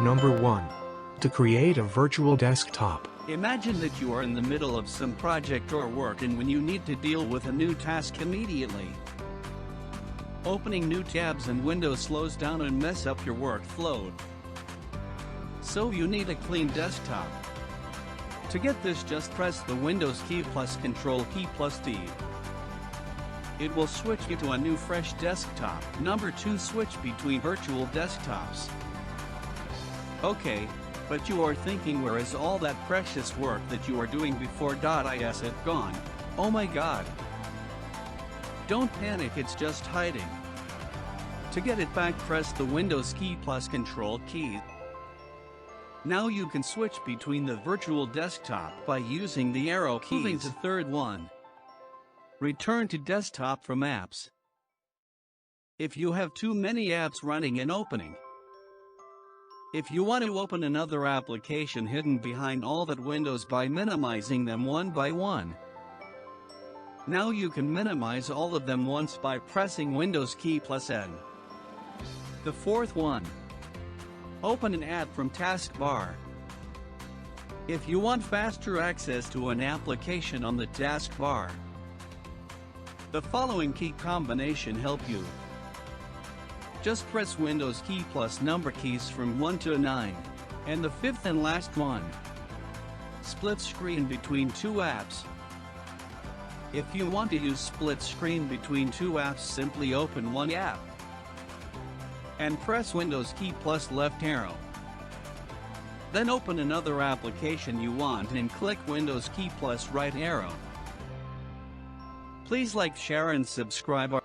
Number 1. To create a virtual desktop. Imagine that you are in the middle of some project or work and when you need to deal with a new task immediately. Opening new tabs and windows slows down and mess up your workflow. So you need a clean desktop. To get this, just press the Windows key plus Control key plus D. It will switch you to a new fresh desktop. Number 2. Switch between virtual desktops. Okay, but you are thinking, where is all that precious work that you are doing before .is it gone? Oh my god. Don't panic, it's just hiding. To get it back, press the Windows key plus Control key. Now you can switch between the virtual desktop by using the arrow keys. Moving to third one. Return to desktop from apps. If you have too many apps running and opening. If you want to open another application hidden behind all that windows by minimizing them one by one. Now you can minimize all of them once by pressing Windows key plus N. The fourth one. Open an app from taskbar. If you want faster access to an application on the taskbar, the following key combination help you. Just press Windows key plus number keys from 1 to 9. And the fifth and last one. Split screen between two apps. If you want to use split screen between two apps, simply open one app and press Windows key plus left arrow. Then open another application you want and click Windows key plus right arrow. Please like, share and subscribe our